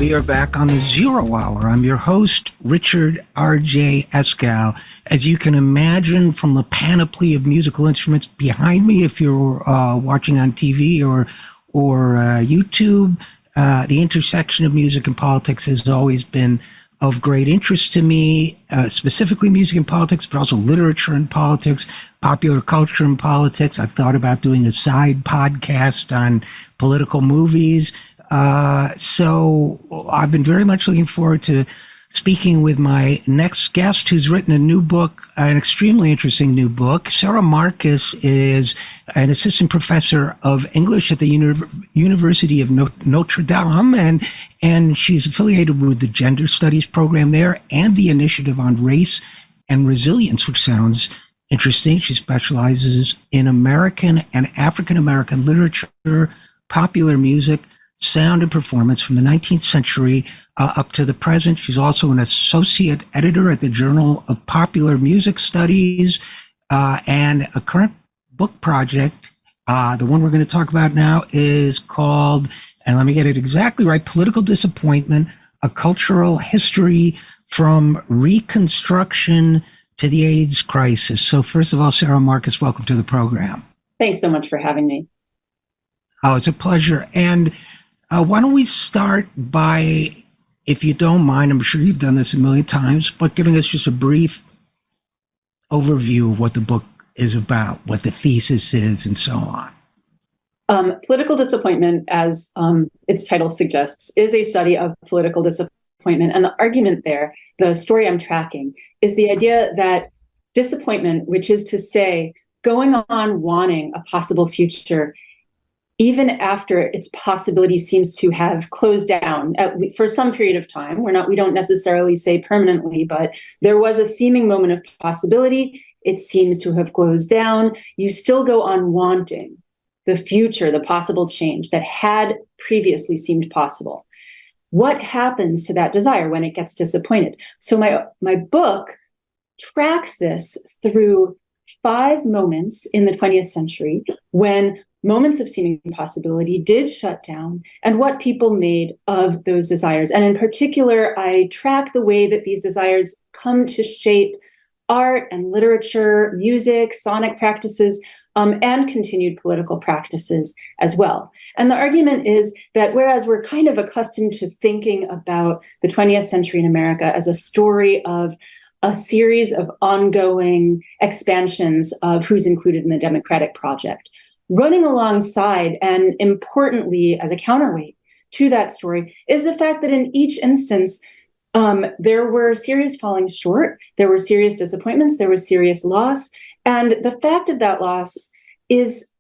We are back on the Zero Hour. I'm your host, Richard RJ Eskow. As you can imagine from the panoply of musical instruments behind me, if you're watching on TV or YouTube, the intersection of music and politics has always been of great interest to me, specifically music and politics, but also literature and politics, popular culture and politics. I've thought about doing a side podcast on political movies. So I've been very much looking forward to speaking with my next guest, who's written a new book, an extremely interesting new book. Sara Marcus is an assistant professor of English at the University of Notre Dame, and she's affiliated with the Gender Studies program there and the Initiative on Race and Resilience, which sounds interesting. She specializes in American and African American literature, popular music, sound and performance from the 19th century up to the present. She's also an associate editor at the Journal of Popular Music Studies, and a current book project, the one we're going to talk about now, is called, and let me get it exactly right, Political Disappointment, A Cultural History from Reconstruction to the AIDS Crisis. So first of all, Sara Marcus, welcome to the program. Thanks so much for having me. Oh, it's a pleasure. And why don't we start by, if you don't mind, I'm sure you've done this a million times, but giving us just a brief overview of what the book is about, what the thesis is, and so on. Political Disappointment, as its title suggests, is a study of political disappointment. And the argument there, the story I'm tracking, is the idea that disappointment, which is to say, going on wanting a possible future, even after its possibility seems to have closed down for some period of time. We don't necessarily say permanently, but there was a seeming moment of possibility. It seems to have closed down. You still go on wanting the future, the possible change that had previously seemed possible. What happens to that desire when it gets disappointed? So my book tracks this through 5 moments in the 20th century when moments of seeming possibility did shut down, and what people made of those desires. And in particular, I track the way that these desires come to shape art and literature, music, sonic practices, and continued political practices as well. And the argument is that whereas we're kind of accustomed to thinking about the 20th century in America as a story of a series of ongoing expansions of who's included in the democratic project, running alongside, and importantly as a counterweight to that story, is the fact that in each instance, there were serious falling short, there were serious disappointments, there was serious loss, and the fact of that loss is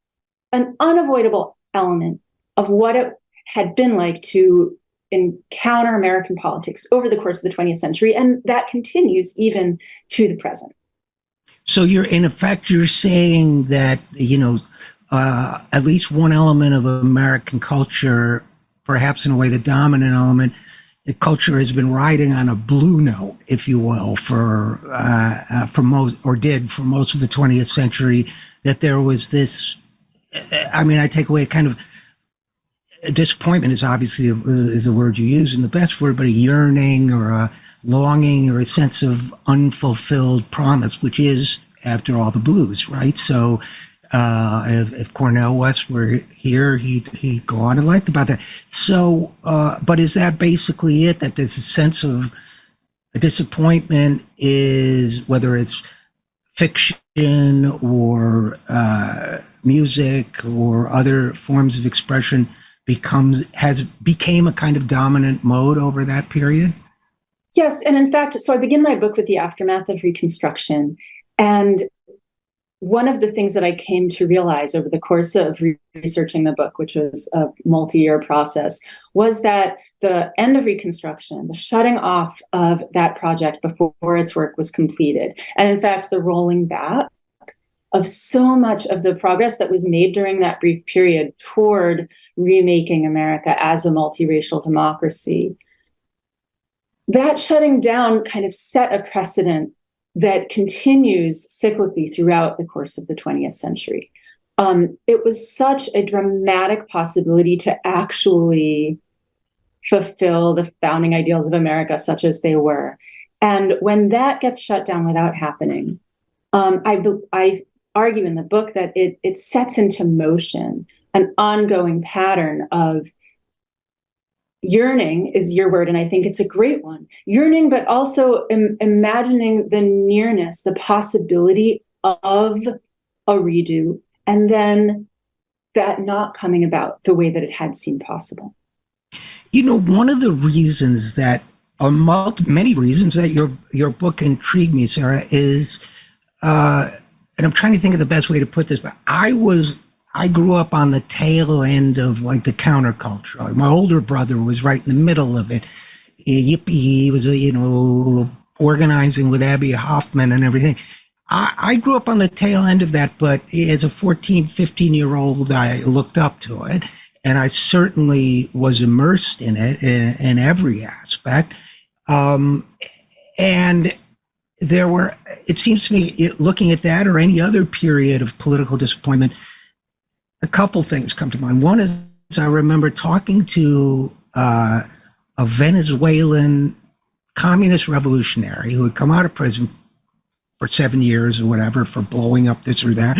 an unavoidable element of what it had been like to encounter American politics over the course of the 20th century, and that continues even to the present. So you're saying that, at least one element of American culture, perhaps in a way the dominant element, the culture has been riding on a blue note, if you will, for most of the 20th century, that there was this, I take away kind of, disappointment is obviously is the word you use, and the best word, but a yearning or a longing or a sense of unfulfilled promise, which is, after all, the blues, right? So if Cornel West were here, he'd go on and liked about that. So, but is that basically it? That there's a sense of a disappointment, is whether it's fiction or music or other forms of expression became a kind of dominant mode over that period? Yes, and in fact, so I begin my book with the aftermath of Reconstruction, and one of the things that I came to realize over the course of researching the book, which was a multi-year process, was that the end of Reconstruction, the shutting off of that project before its work was completed, and in fact, the rolling back of so much of the progress that was made during that brief period toward remaking America as a multiracial democracy, that shutting down kind of set a precedent that continues cyclically throughout the course of the 20th century. It was such a dramatic possibility to actually fulfill the founding ideals of America, such as they were. And when that gets shut down without happening, I argue in the book that it sets into motion an ongoing pattern of yearning, is your word, and I think it's a great one. Yearning, but also imagining the nearness, the possibility of a redo, and then that not coming about the way that it had seemed possible. You know, one of the reasons that, or many reasons that your book intrigued me, Sara, is, and I'm trying to think of the best way to put this, but I grew up on the tail end of like the counterculture. My older brother was right in the middle of it. He was, organizing with Abby Hoffman and everything. I grew up on the tail end of that, but as a 14, 15-year-old, I looked up to it. And I certainly was immersed in it in every aspect. And there were, it seems to me, looking at that or any other period of political disappointment, a couple things come to mind. One is I remember talking to a Venezuelan communist revolutionary who had come out of prison for 7 years or whatever for blowing up this or that.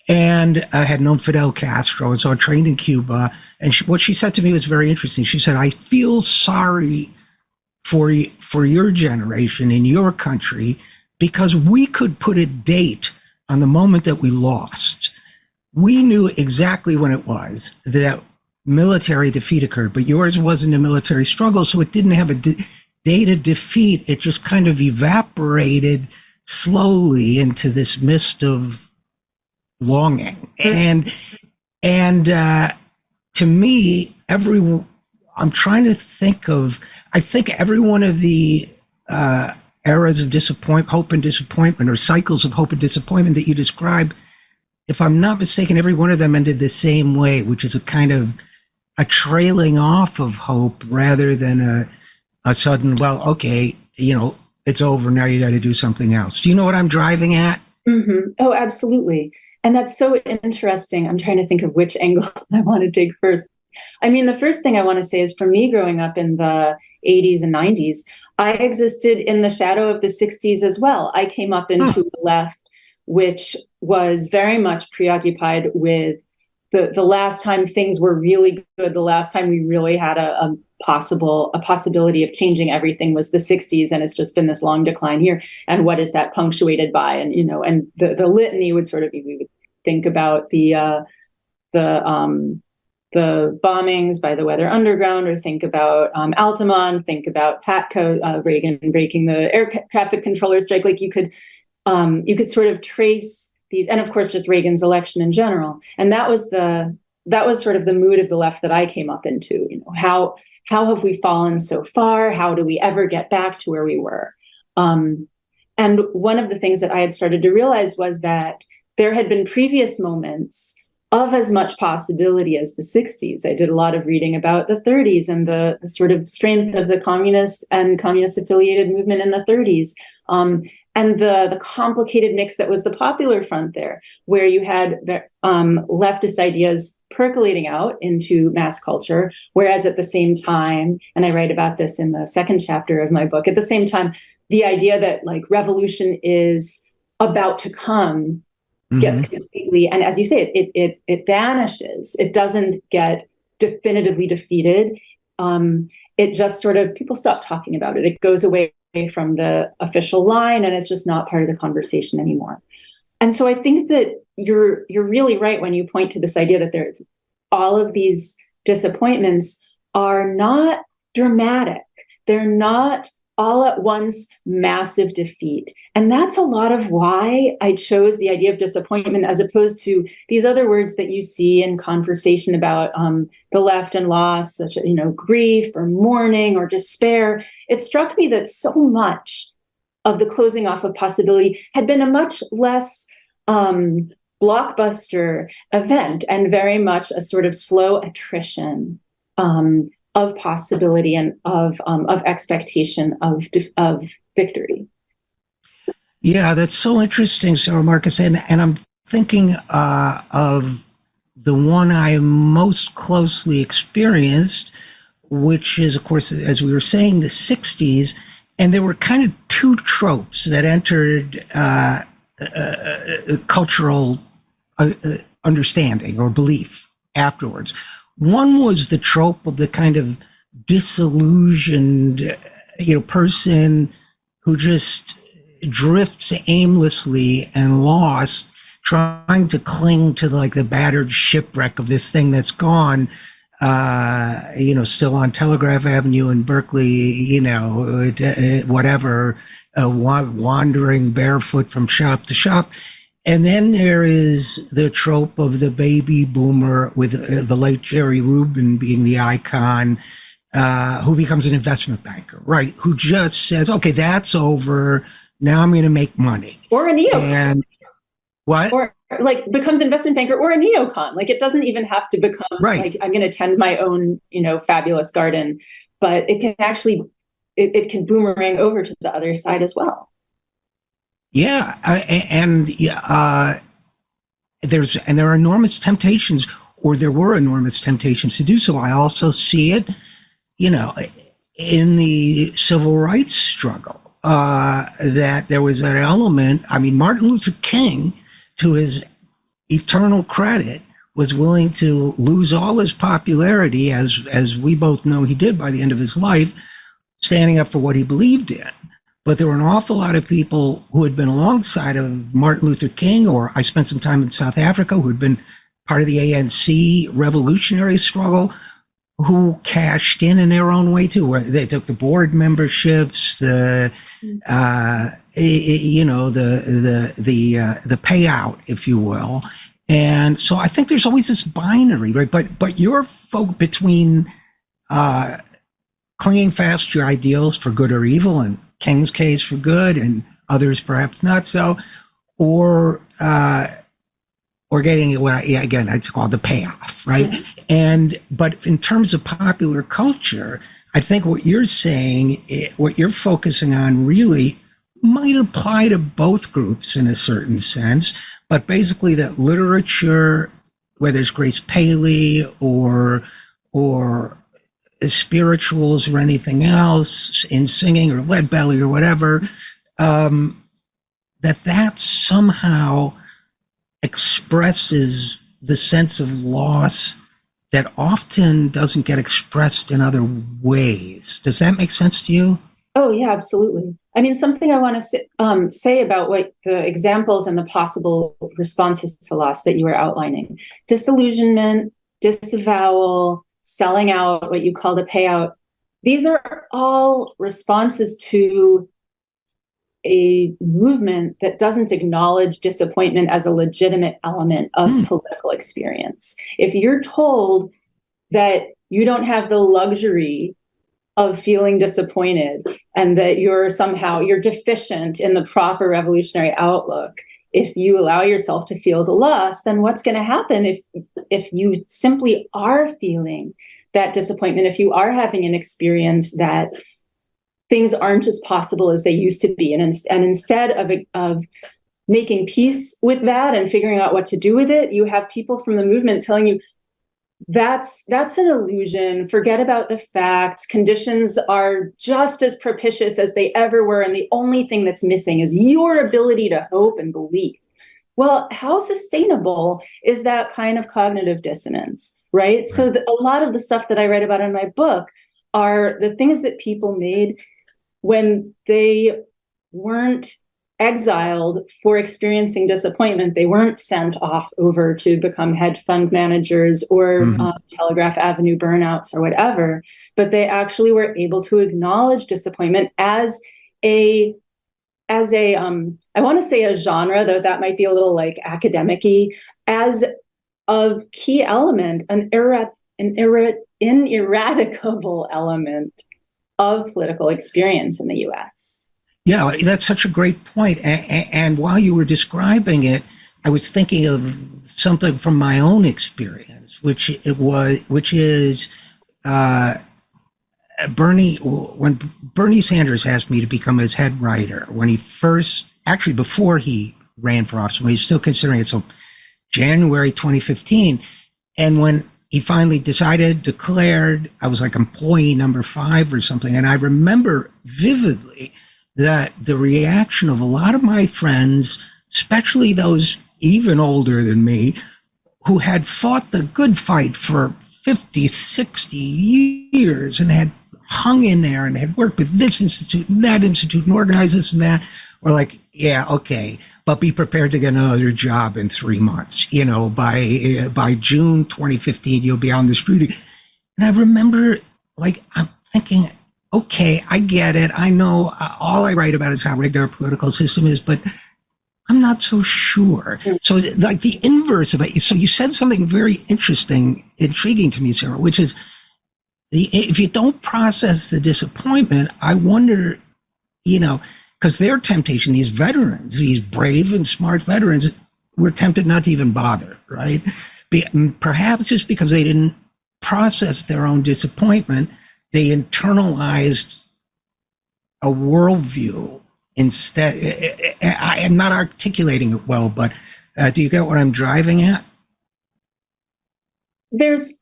And I had known Fidel Castro, and so I trained in Cuba. And what she said to me was very interesting. She said, I feel sorry for your generation in your country because we could put a date on the moment that we lost. We knew exactly when it was that military defeat occurred, but yours wasn't a military struggle, so it didn't have a date of defeat. It just kind of evaporated slowly into this mist of longing. And to me, I'm trying to think of, I think every one of the eras of hope and disappointment, or cycles of hope and disappointment that you describe, if I'm not mistaken, every one of them ended the same way, which is a kind of a trailing off of hope rather than a sudden, well, okay, it's over, now you got to do something else. Do you know what I'm driving at? Mm-hmm. Oh, absolutely. And that's so interesting. I'm trying to think of which angle I want to take first. I mean, the first thing I want to say is for me growing up in the 80s and 90s, I existed in the shadow of the 60s as well. I came up into the left, which was very much preoccupied with the last time things were really good, the last time we really had a possibility of changing everything was the 60s, and it's just been this long decline here. And what is that punctuated by? And and the litany would sort of be, we would think about the bombings by the Weather Underground, or think about Altamont, think about Patco, Reagan breaking the air traffic controller strike. Like you could sort of trace these, and of course just Reagan's election in general. And that was sort of the mood of the left that I came up into. How have we fallen so far? How do we ever get back to where we were? And one of the things that I had started to realize was that there had been previous moments of as much possibility as the 60s. I did a lot of reading about the 30s and the sort of strength of the communist and communist affiliated movement in the 30s. And the complicated mix that was the Popular Front there, where you had leftist ideas percolating out into mass culture, whereas at the same time, and I write about this in the second chapter of my book, at the same time, the idea that like revolution is about to come gets completely, and as you say, it vanishes. It doesn't get definitively defeated. It just sort of, people stop talking about it. It goes away from the official line, and it's just not part of the conversation anymore. And so I think that you're really right when you point to this idea that there's all of these disappointments are not dramatic. They're not all at once massive defeat. And that's a lot of why I chose the idea of disappointment as opposed to these other words that you see in conversation about the left and loss, such as, grief or mourning or despair. It struck me that so much of the closing off of possibility had been a much less blockbuster event and very much a sort of slow attrition of possibility and of expectation of victory. Yeah, that's so interesting, Sara Marcus. And I'm thinking of the one I most closely experienced which is, of course, as we were saying, the 60s. And there were kind of two tropes that entered cultural understanding or belief afterwards. One was the trope of the kind of disillusioned, person who just drifts aimlessly and lost, trying to cling to like the battered shipwreck of this thing that's gone, still on Telegraph Avenue in Berkeley, whatever, wandering barefoot from shop to shop. And then there is the trope of the baby boomer with the late Jerry Rubin being the icon, who becomes an investment banker, right? Who just says, okay, that's over. Now I'm going to make money. Or a neocon. And what? Or like becomes investment banker or a neocon. Like it doesn't even have to become like I'm going to tend my own, fabulous garden, but it can actually, it can boomerang over to the other side as well. Yeah, there are enormous temptations, or there were enormous temptations to do so. I also see it, in the civil rights struggle, that there was that element. I mean, Martin Luther King, to his eternal credit, was willing to lose all his popularity, as we both know he did by the end of his life, standing up for what he believed in. But there were an awful lot of people who had been alongside of Martin Luther King, or I spent some time in South Africa, who had been part of the ANC revolutionary struggle, who cashed in their own way too. Where they took the board memberships, the payout, if you will. And so I think there's always this binary, right? But your folk between clinging fast to your ideals for good or evil, and King's case for good, and others perhaps not so, or getting what I'd call the payoff, right? Mm-hmm. But in terms of popular culture, I think what you're saying, what you're focusing on, really might apply to both groups in a certain sense. But basically, that literature, whether it's Grace Paley or spirituals or anything else, in singing or lead belly or whatever, that somehow expresses the sense of loss that often doesn't get expressed in other ways. Does that make sense to you? Oh, yeah, absolutely. I mean, something I want to say about what the examples and the possible responses to loss that you were outlining: disillusionment, disavowal, selling out, what you call the payout. These are all responses to a movement that doesn't acknowledge disappointment as a legitimate element of political experience. If you're told that you don't have the luxury of feeling disappointed and that you're deficient in the proper revolutionary outlook, if you allow yourself to feel the loss, then what's going to happen if you simply are feeling that disappointment, if you are having an experience that things aren't as possible as they used to be, and instead of making peace with that and figuring out what to do with it, you have people from the movement telling you that's an illusion, forget about the facts, conditions are just as propitious as they ever were, and the only thing that's missing is your ability to hope and believe. Well, how sustainable is that kind of cognitive dissonance, right? So a lot of the stuff that I write about in my book are the things that people made when they weren't exiled for experiencing disappointment. They weren't sent off over to become hedge fund managers or Telegraph Avenue burnouts or whatever, but they actually were able to acknowledge disappointment as a I want to say a genre, though that might be a little like academic-y, as a key element, an ineradicable element of political experience in the U.S. Yeah, that's such a great point. And while you were describing it, I was thinking of something from my own experience, which is when Bernie Sanders asked me to become his head writer, when he first, actually before he ran for office, when he was still considering it, so January 2015. And when he finally decided, declared, I was like employee number 5 or something. And I remember vividly that the reaction of a lot of my friends, especially those even older than me, who had fought the good fight for 50, 60 years and had hung in there and had worked with this institute and that institute and organized this and that, were like, yeah, okay, but be prepared to get another job in 3 months. By June 2015, you'll be on the street. And I remember, like, I'm thinking, okay, I get it. I know all I write about is how rigged our political system is, but I'm not so sure. So, like the inverse of it. So, you said something very interesting, intriguing to me, Sara, which is if you don't process the disappointment, I wonder, because their temptation, these veterans, these brave and smart veterans, were tempted not to even bother, right? Perhaps just because they didn't process their own disappointment, they internalized a worldview instead. I am not articulating it well, but do you get what I'm driving at? There's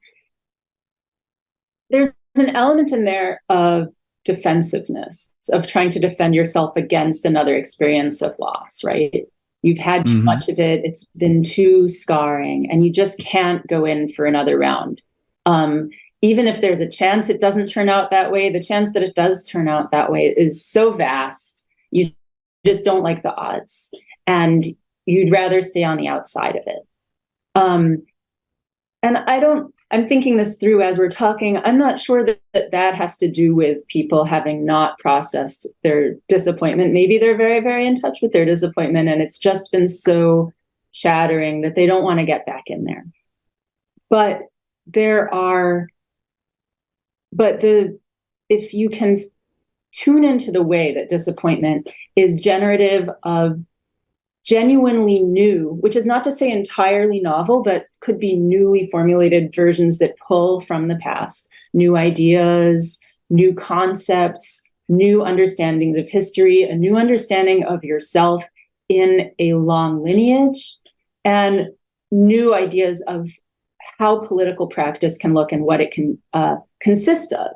an element in there of defensiveness, of trying to defend yourself against another experience of loss, right? You've had too much of it. It's been too scarring, and you just can't go in for another round. Even if there's a chance it doesn't turn out that way, the chance that it does turn out that way is so vast. You just don't like the odds, and you'd rather stay on the outside of it. And I'm thinking this through as we're talking. I'm not sure that has to do with people having not processed their disappointment. Maybe they're very, very in touch with their disappointment, and it's just been so shattering that they don't want to get back in there. But if you can tune into the way that disappointment is generative of genuinely new, which is not to say entirely novel, but could be newly formulated versions that pull from the past, new ideas, new concepts, new understandings of history, a new understanding of yourself in a long lineage, and new ideas of how political practice can look and what it can consist of.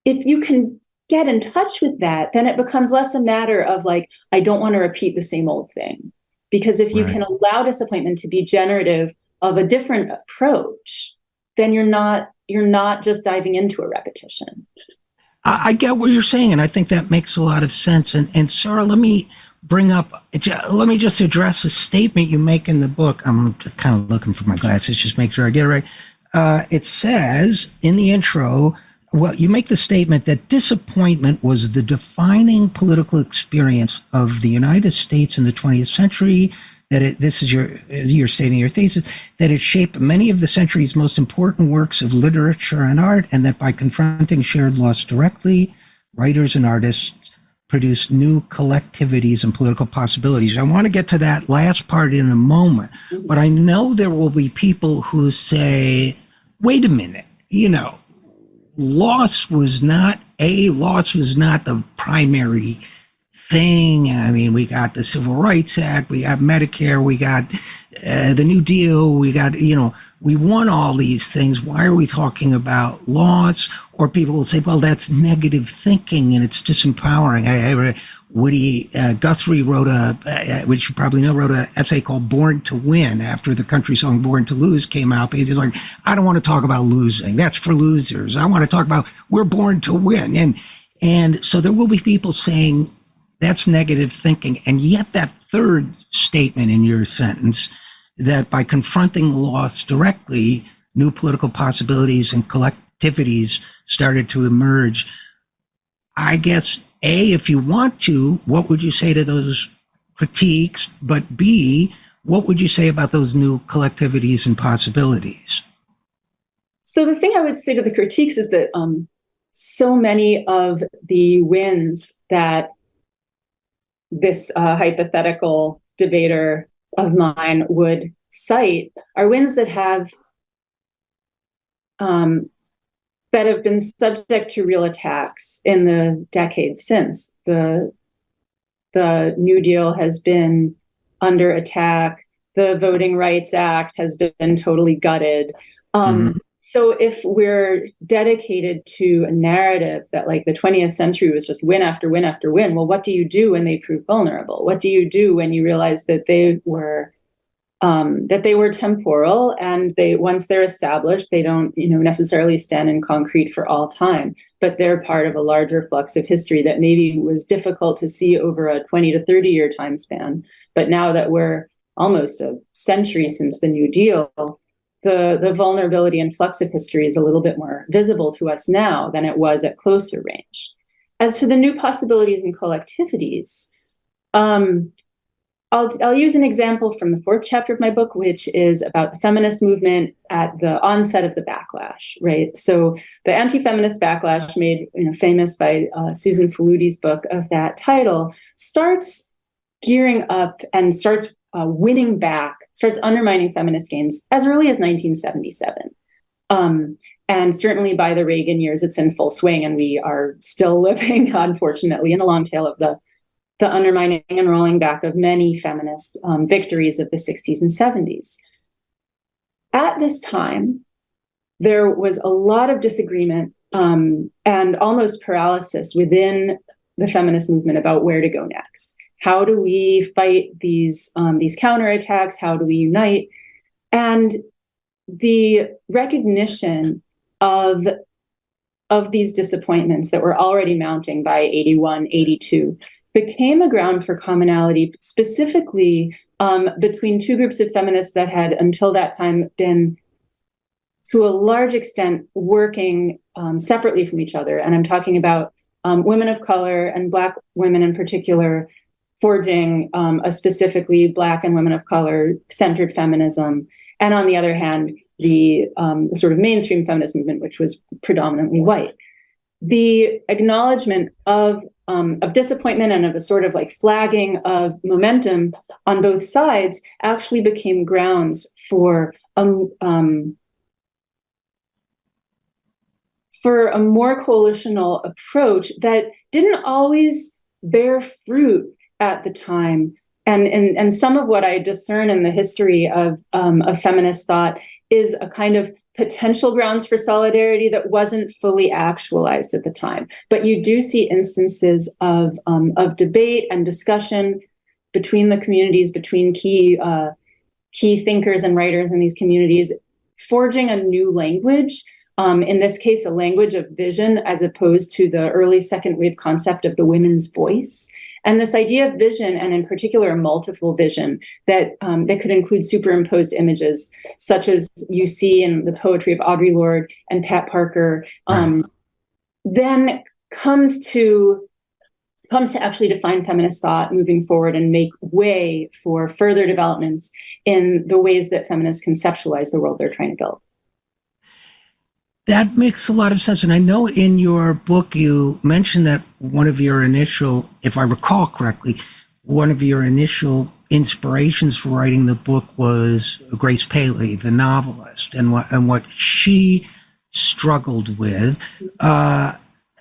If you can get in touch with that, then it becomes less a matter of like, I don't want to repeat the same old thing. Because if you can allow disappointment to be generative of a different approach, then you're not just diving into a repetition. I get what you're saying, and I think that makes a lot of sense. And Sara, let me just address a statement you make in the book. I'm kind of looking for my glasses, just make sure I get it right. It says in the intro, well, you make the statement that disappointment was the defining political experience of the United States in the 20th century, that this is you're stating your thesis, that it shaped many of the century's most important works of literature and art, and that by confronting shared loss directly, writers and artists produced new collectivities and political possibilities. I want to get to that last part in a moment, but I know there will be people who say, wait a minute, loss was not the primary thing. I mean, we got the Civil Rights Act, we got Medicare, we got the New Deal, we got, we won all these things. Why are we talking about loss? Or people will say, well, that's negative thinking and it's disempowering. Woody Guthrie which you probably know, wrote an essay called Born to Win after the country song Born to Lose came out. Because he's like, I don't want to talk about losing. That's for losers. I want to talk about we're born to win. And so there will be people saying that's negative thinking. And yet that third statement in your sentence, that by confronting loss directly, new political possibilities and collectivities started to emerge. I guess, A, if you want to, what would you say to those critiques? But B, what would you say about those new collectivities and possibilities? So the thing I would say to the critiques is that so many of the wins that this hypothetical debater of mine would cite are wins that have been subject to real attacks in the decades since. The New Deal has been under attack. The Voting Rights Act has been totally gutted. So if we're dedicated to a narrative that like the 20th century was just win after win after win, well, what do you do when they prove vulnerable? What do you do when you realize that they were temporal, and once they're established, they don't, necessarily stand in concrete for all time, but they're part of a larger flux of history that maybe was difficult to see over a 20 to 30 year time span. But now that we're almost a century since the New Deal, the vulnerability and flux of history is a little bit more visible to us now than it was at closer range. As to the new possibilities and collectivities, I'll use an example from the fourth chapter of my book, which is about the feminist movement at the onset of the backlash, right? So the anti-feminist backlash, made famous by Susan Faludi's book of that title, starts gearing up and starts winning back, starts undermining feminist gains as early as 1977. And certainly by the Reagan years, it's in full swing, and we are still living, unfortunately, in the long tail of the undermining and rolling back of many feminist victories of the 60s and 70s. At this time, there was a lot of disagreement and almost paralysis within the feminist movement about where to go next. How do we fight these counterattacks? How do we unite? And the recognition of these disappointments that were already mounting by 81, 82 became a ground for commonality, specifically between two groups of feminists that had until that time been, to a large extent, working separately from each other. And I'm talking about women of color and Black women in particular, forging a specifically Black and women of color centered feminism. And on the other hand, the sort of mainstream feminist movement, which was predominantly white. The acknowledgement of disappointment and of a sort of like flagging of momentum on both sides actually became grounds for a more coalitional approach that didn't always bear fruit at the time. And some of what I discern in the history of feminist thought is a kind of potential grounds for solidarity that wasn't fully actualized at the time. But you do see instances of debate and discussion between the communities, between key thinkers and writers in these communities, forging a new language. In this case, a language of vision, as opposed to the early second wave concept of the women's voice. And this idea of vision, and in particular, a multiple vision that could include superimposed images, such as you see in the poetry of Audre Lorde and Pat Parker, then comes to actually define feminist thought moving forward and make way for further developments in the ways that feminists conceptualize the world they're trying to build. That makes a lot of sense. And I know in your book, you mentioned that one of your initial, if I recall correctly, one of your initial inspirations for writing the book was Grace Paley, the novelist, and what she struggled with.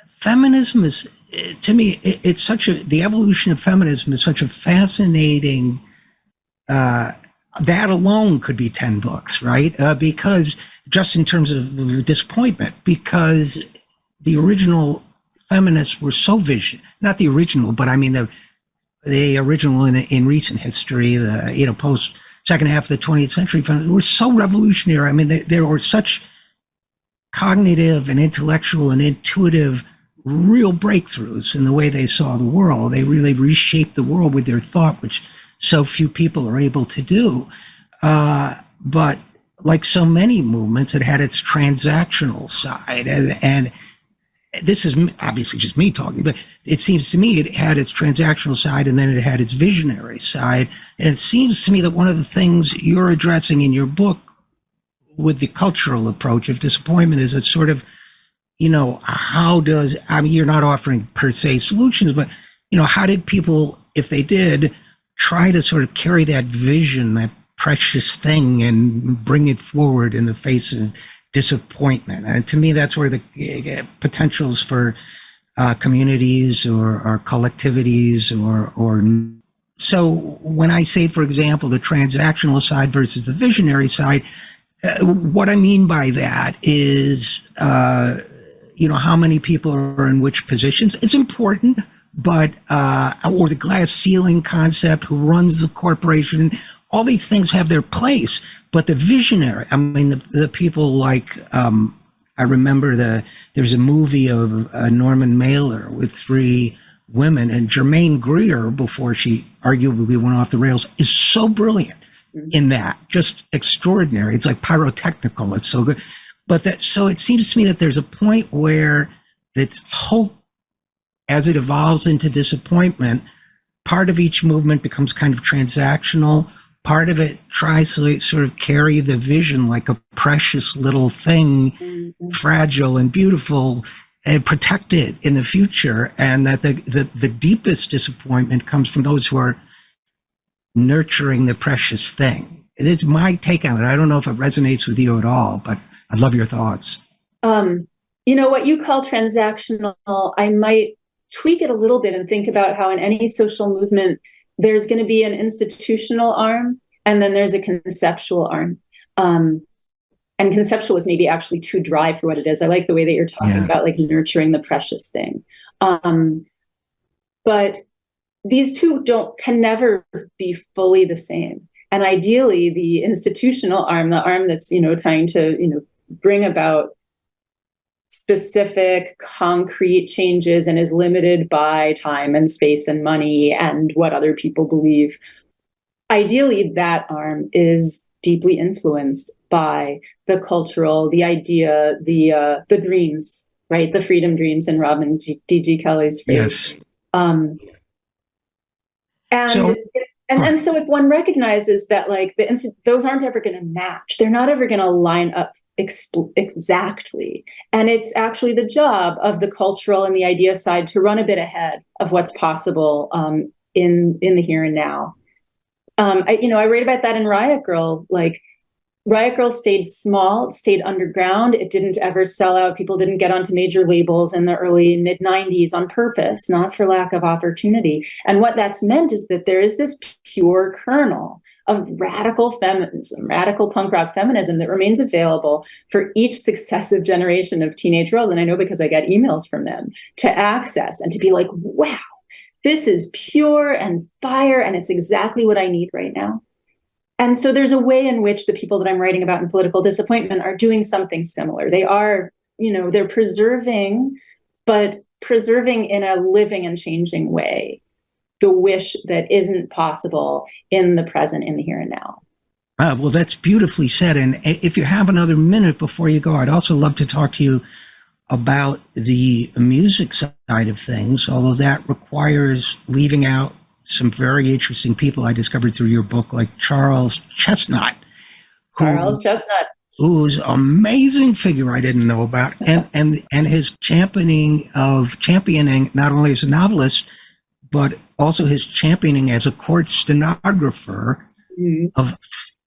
Feminism is, to me, it's the evolution of feminism is such a fascinating, that alone could be 10 books, right? Because just in terms of disappointment, because the original feminists were so not the original, but I mean the original in recent history, the post second half of the 20th century feminists were so revolutionary. I mean, they were such cognitive and intellectual and intuitive real breakthroughs in the way they saw the world. They really reshaped the world with their thought, which so few people are able to do. But like so many movements, it had its transactional side. And this is obviously just me talking, but it seems to me it had its transactional side, and then it had its visionary side. And it seems to me that one of the things you're addressing in your book with the cultural approach of disappointment is a sort of, you're not offering per se solutions, but, how did people, if they did, try to sort of carry that vision, that precious thing, and bring it forward in the face of disappointment? And to me, that's where the potentials for communities or collectivities or so when I say, for example, the transactional side versus the visionary side, What I mean by that is, how many people are in which positions. It's important, but, or the glass ceiling concept, who runs the corporation, all these things have their place. But the visionary, I mean, the people like, I remember there's a movie of Norman Mailer with three women, and Germaine Greer, before she arguably went off the rails, is so brilliant in that, just extraordinary. It's like pyrotechnical. It's so good. So it seems to me that there's a point where it's hope, as it evolves into disappointment, part of each movement becomes kind of transactional. Part of it tries to sort of carry the vision like a precious little thing, fragile and beautiful, and protected in the future. And that the deepest disappointment comes from those who are nurturing the precious thing. It's my take on it. I don't know if it resonates with you at all, but I'd love your thoughts. What you call transactional, I might tweak it a little bit and think about how in any social movement, there's going to be an institutional arm, and then there's a conceptual arm. And conceptual is maybe actually too dry for what it is. I like the way that you're talking about like nurturing the precious thing. But these two can never be fully the same. And ideally, the institutional arm, the arm that's, trying to, bring about specific concrete changes and is limited by time and space and money and what other people believe. Ideally, that arm is deeply influenced by the cultural, the idea, the dreams, right? The freedom dreams in Robin D.G. Kelly's phrase. Yes. And so if one recognizes that like those aren't ever going to match, they're not ever going to line up exactly. And it's actually the job of the cultural and the idea side to run a bit ahead of what's possible in the here and now. I write about that in Riot Grrrl. Like, Riot Grrrl stayed small, it stayed underground. It didn't ever sell out. People didn't get onto major labels in the early mid-90s on purpose, not for lack of opportunity. And what that's meant is that there is this pure kernel of radical feminism, radical punk rock feminism that remains available for each successive generation of teenage girls. And I know because I get emails from them to access and to be like, wow, this is pure and fire, and it's exactly what I need right now. And so there's a way in which the people that I'm writing about in Political Disappointment are doing something similar. They are, they're preserving, but preserving in a living and changing way, the wish that isn't possible in the present, in the here and now. Well, that's beautifully said. And if you have another minute before you go, I'd also love to talk to you about the music side of things, although that requires leaving out some very interesting people I discovered through your book, like Charles Chestnut. Who's an amazing figure I didn't know about, and his championing not only as a novelist, but also his championing as a court stenographer of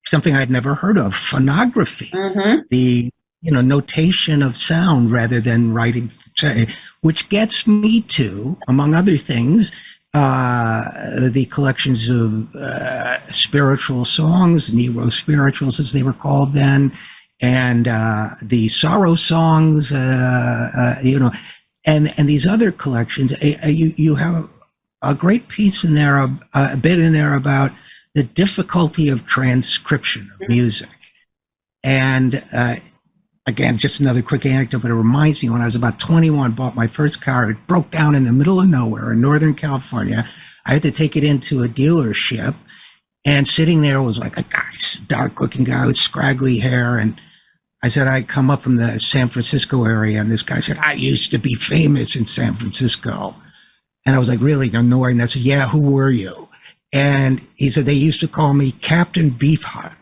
something I'd never heard of, phonography, the notation of sound rather than writing, which gets me to, among other things, the collections of spiritual songs, neo-spirituals as they were called then, and the sorrow songs, and these other collections. You have a great piece in there, a bit in there about the difficulty of transcription of music. And again, just another quick anecdote, but it reminds me when I was about 21, bought my first car. It broke down in the middle of nowhere in Northern California. I had to take it into a dealership, and sitting there was like a guy, dark looking guy with scraggly hair. And I said, I come up from the San Francisco area. And this guy said, I used to be famous in San Francisco. And I was like, really? No worry. And I said, yeah, who were you? And he said, they used to call me Captain Beefheart.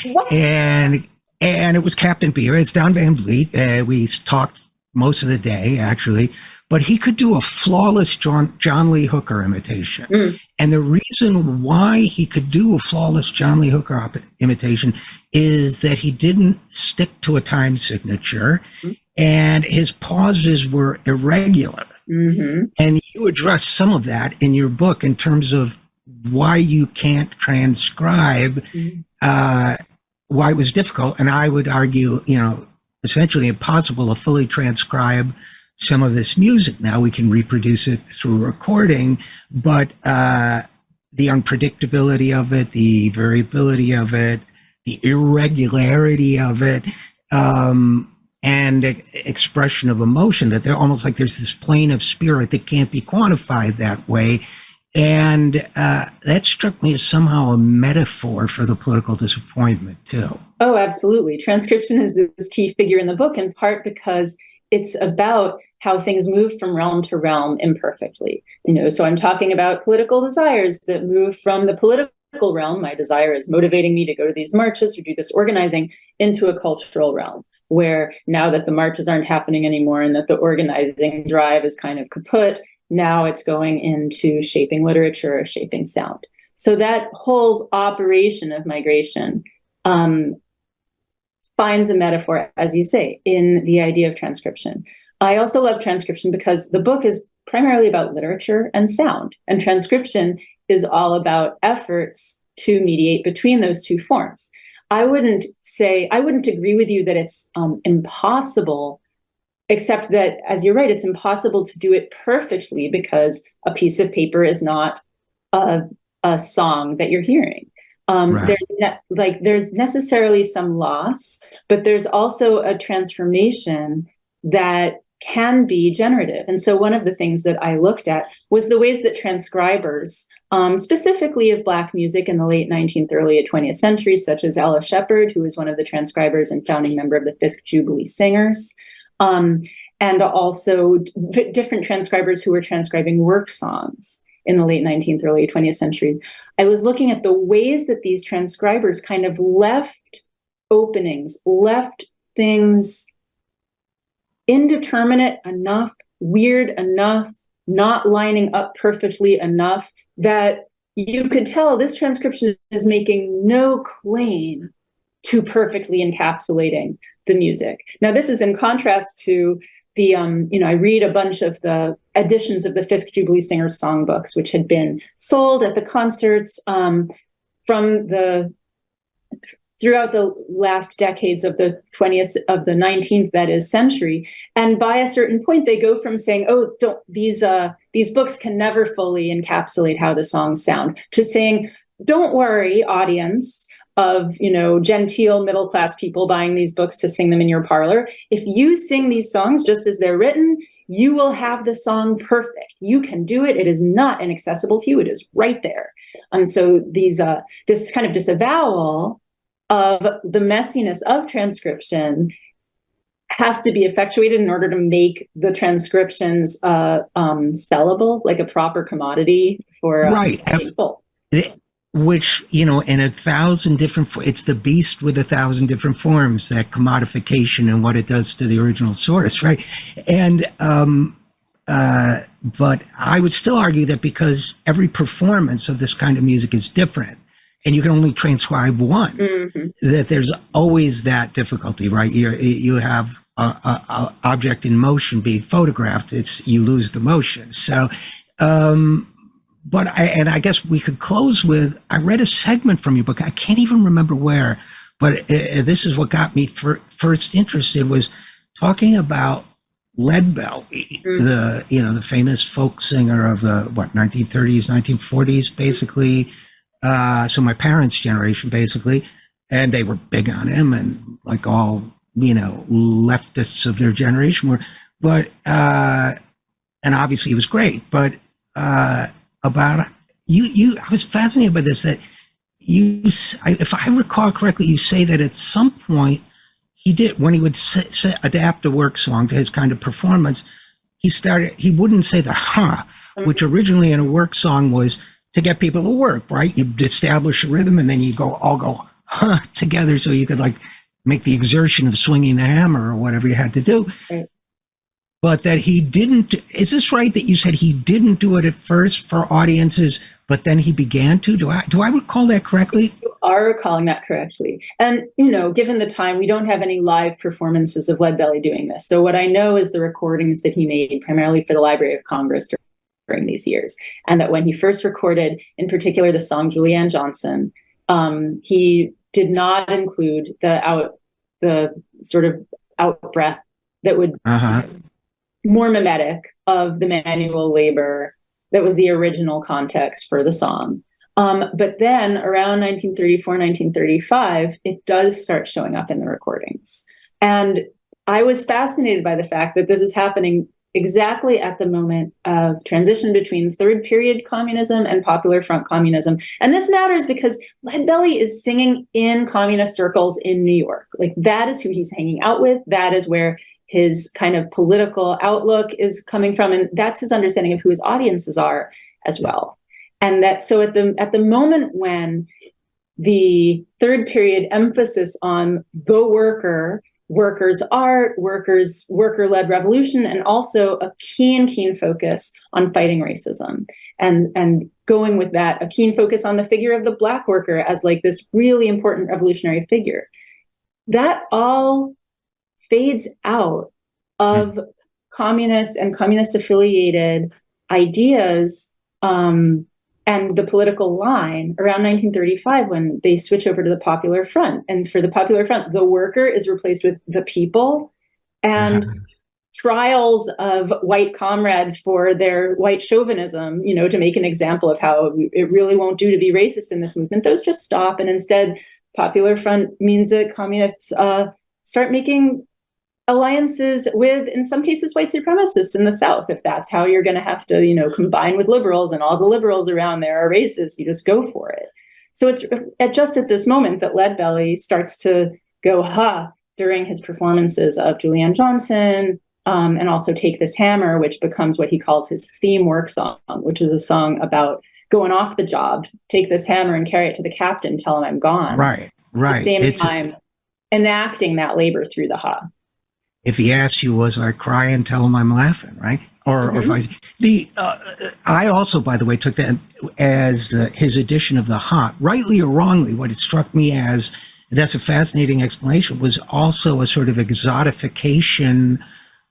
What? And it was Captain Beer. It's Don Van Vliet. We talked most of the day, actually. But he could do a flawless John Lee Hooker imitation. And the reason why he could do a flawless John Lee Hooker imitation is that he didn't stick to a time signature, and his pauses were irregular. And you address some of that in your book in terms of why you can't transcribe why it was difficult, and I would argue, essentially impossible to fully transcribe some of this music. Now we can reproduce it through recording, but the unpredictability of it, the variability of it, the irregularity of it, and expression of emotion, that they're almost like there's this plane of spirit that can't be quantified that way. And that struck me as somehow a metaphor for the political disappointment, too. Oh, absolutely. Transcription is this key figure in the book, in part because it's about how things move from realm to realm imperfectly. So I'm talking about political desires that move from the political realm. My desire is motivating me to go to these marches or do this organizing, into a cultural realm, where now that the marches aren't happening anymore and that the organizing drive is kind of kaput, now it's going into shaping literature or shaping sound. So that whole operation of migration finds a metaphor, as you say, in the idea of transcription. I also love transcription because the book is primarily about literature and sound, and transcription is all about efforts to mediate between those two forms. I wouldn't agree with you that it's impossible, except that, as you're right, it's impossible to do it perfectly because a piece of paper is not a song that you're hearing. Right. There's necessarily some loss, but there's also a transformation that can be generative. And so one of the things that I looked at was the ways that transcribers, specifically of Black music in the late 19th, early 20th century, such as Ella Shepherd, who was one of the transcribers and founding member of the Fisk Jubilee Singers, and also different transcribers who were transcribing work songs in the late 19th, early 20th century. I was looking at the ways that these transcribers kind of left openings, left things indeterminate enough, weird enough, not lining up perfectly enough that you could tell this transcription is making no claim to perfectly encapsulating the music. Now, this is in contrast to the, I read a bunch of the editions of the Fisk Jubilee Singers songbooks, which had been sold at the concerts throughout the last decades of the 20th, of the 19th, that is, century. And by a certain point, they go from saying, these books can never fully encapsulate how the songs sound, to saying, don't worry, audience of, genteel middle-class people buying these books to sing them in your parlor. If you sing these songs just as they're written, you will have the song perfect. You can do it. It is not inaccessible to you. It is right there. And so this kind of disavowal of the messiness of transcription has to be effectuated in order to make the transcriptions sellable, like a proper commodity for being sold. Which, in 1,000 different, it's the beast with 1,000 different forms, that commodification and what it does to the original source, right? And, but I would still argue that because every performance of this kind of music is different, and you can only transcribe one, that there's always that difficulty, right? You have a object in motion being photographed, you lose the motion. So, but I guess we could close with, I read a segment from your book, I can't even remember where, but this is what got me first interested, was talking about Leadbelly, the famous folk singer of the 1930s, 1940s, basically. So my parents' generation, basically, and they were big on him, and like all, leftists of their generation were, but, and obviously he was great, but, about you, I was fascinated by this, that if I recall correctly, you say that at some point he did, when he would adapt a work song to his kind of performance, he wouldn't say the which originally in a work song was to get people to work, right? You'd establish a rhythm and then you all go together, so you could like make the exertion of swinging the hammer or whatever you had to do. Right. But that he didn't, is this right that you said he didn't do it at first for audiences, but then he began to? Do I recall that correctly? You are recalling that correctly. And, given the time, we don't have any live performances of Leadbelly doing this. So what I know is the recordings that he made primarily for the Library of Congress during these years. And that when he first recorded, in particular, the song Julianne Johnson, he did not include the sort of out breath that would more mimetic of the manual labor that was the original context for the song. But then around 1934, 1935, it does start showing up in the recordings. And I was fascinated by the fact that this is happening exactly at the moment of transition between third period communism and Popular Front communism. And this matters because Leadbelly is singing in communist circles in New York. Like, that is who he's hanging out with. That is where his kind of political outlook is coming from. And that's his understanding of who his audiences are as well. And that, so at the moment when the third period emphasis on the worker, workers' art, worker-led revolution, and also a keen focus on fighting racism, and going with that, a keen focus on the figure of the Black worker as like this really important revolutionary figure. That all fades out of communist and communist-affiliated ideas and the political line around 1935 when they switch over to the Popular Front. And for the Popular Front, the worker is replaced with the people, and trials of white comrades for their white chauvinism, you know, to make an example of how it really won't do to be racist in this movement, those just stop. And instead, Popular Front means that communists start making alliances with, in some cases, white supremacists in the South. If that's how you're going to have to, you know, combine with liberals, and all the liberals around there are racist, you just go for it. So it's just at this moment that Leadbelly starts to go, during his performances of Julianne Johnson, and also Take This Hammer, which becomes what he calls his theme work song, which is a song about going off the job. Take this hammer and carry it to the captain, tell him I'm gone. Right. At the same time, enacting that labor through the If he asks you, was I crying, tell him I'm laughing, right? Or I also, by the way, took that as his edition of the rightly or wrongly. What it struck me as, that's a fascinating explanation, was also a sort of exotification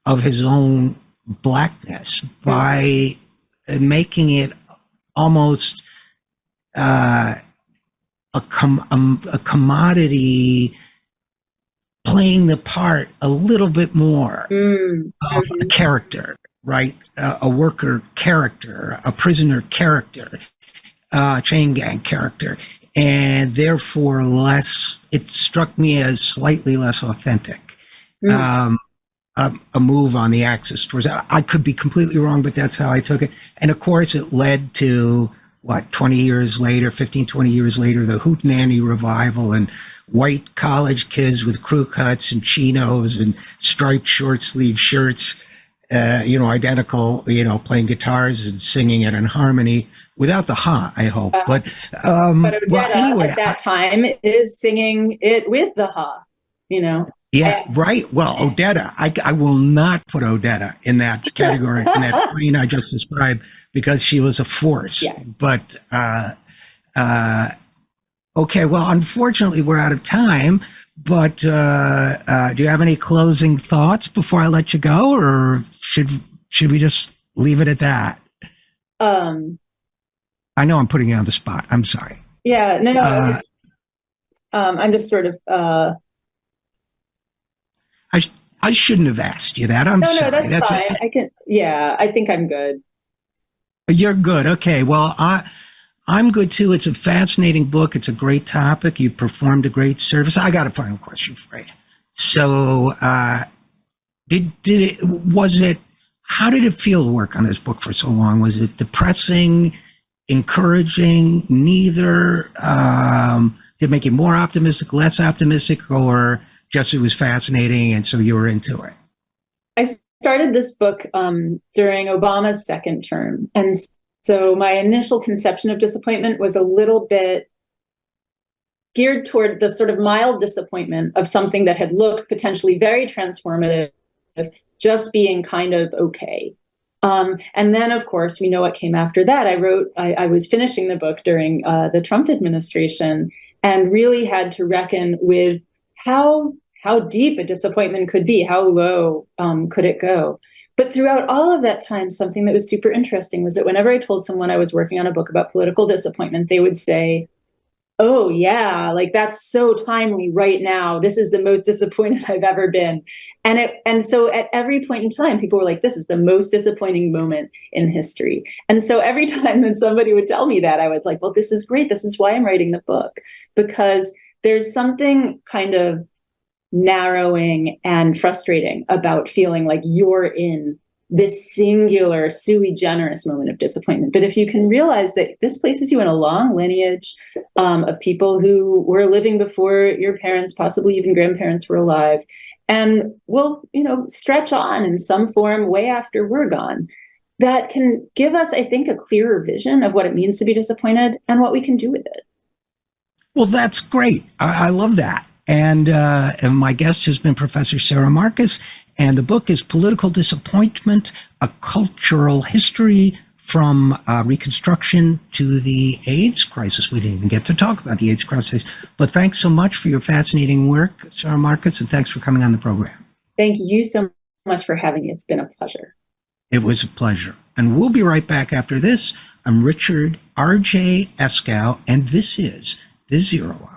of his own Blackness by making it almost a commodity, playing the part a little bit more of a character, right? A worker character, a prisoner character, chain gang character, and therefore it struck me as slightly less authentic. A move on the axis towards, I could be completely wrong, but that's how I took it. And of course it led to 20 years later, 15, 20 years later, the Hootenanny revival, and white college kids with crew cuts and chinos and striped short sleeve shirts, identical, playing guitars and singing it in harmony without the I hope. But Odetta, well, anyway, at that time is singing it with the Yeah, right. Well, Odetta, I will not put Odetta in that category, in that plane I just described, because she was a force. Yeah. But, okay, well, unfortunately, we're out of time. But do you have any closing thoughts before I let you go, or should we just leave it at that? I know I'm putting you on the spot. I'm sorry. Yeah, no. I'm just sort of. I shouldn't have asked you that. I'm sorry. No, that's fine. I think I'm good. You're good. Okay. Well, I'm good too. It's a fascinating book. It's a great topic. You performed a great service. I got a final question for you. So, how did it feel to work on this book for so long? Was it depressing, encouraging, neither? Did it make you more optimistic, less optimistic, or just it was fascinating and so you were into it? I started this book during Obama's second term. And so my initial conception of disappointment was a little bit geared toward the sort of mild disappointment of something that had looked potentially very transformative, just being kind of okay. And then, of course, we know what came after that. I was finishing the book during the Trump administration and really had to reckon with how deep a disappointment could be, how low could it go. But throughout all of that time, something that was super interesting was that whenever I told someone I was working on a book about political disappointment, they would say, oh yeah, like that's so timely right now. This is the most disappointed I've ever been. And so at every point in time, people were like, this is the most disappointing moment in history. And so every time that somebody would tell me that, I was like, well, this is great. This is why I'm writing the book, because there's something kind of narrowing and frustrating about feeling like you're in this singular sui generis moment of disappointment. But if you can realize that this places you in a long lineage of people who were living before your parents, possibly even grandparents, were alive, and will, stretch on in some form way after we're gone, that can give us, I think, a clearer vision of what it means to be disappointed and what we can do with it. Well, that's great. I love that. And my guest has been Professor Sara Marcus, and the book is Political Disappointment, A Cultural History from Reconstruction to the AIDS Crisis. We didn't even get to talk about the AIDS crisis, but thanks so much for your fascinating work, Sara Marcus, and thanks for coming on the program. Thank you so much for having me. It's been a pleasure. It was a pleasure. And we'll be right back after this. I'm Richard RJ Eskow, and this is The Zero Hour.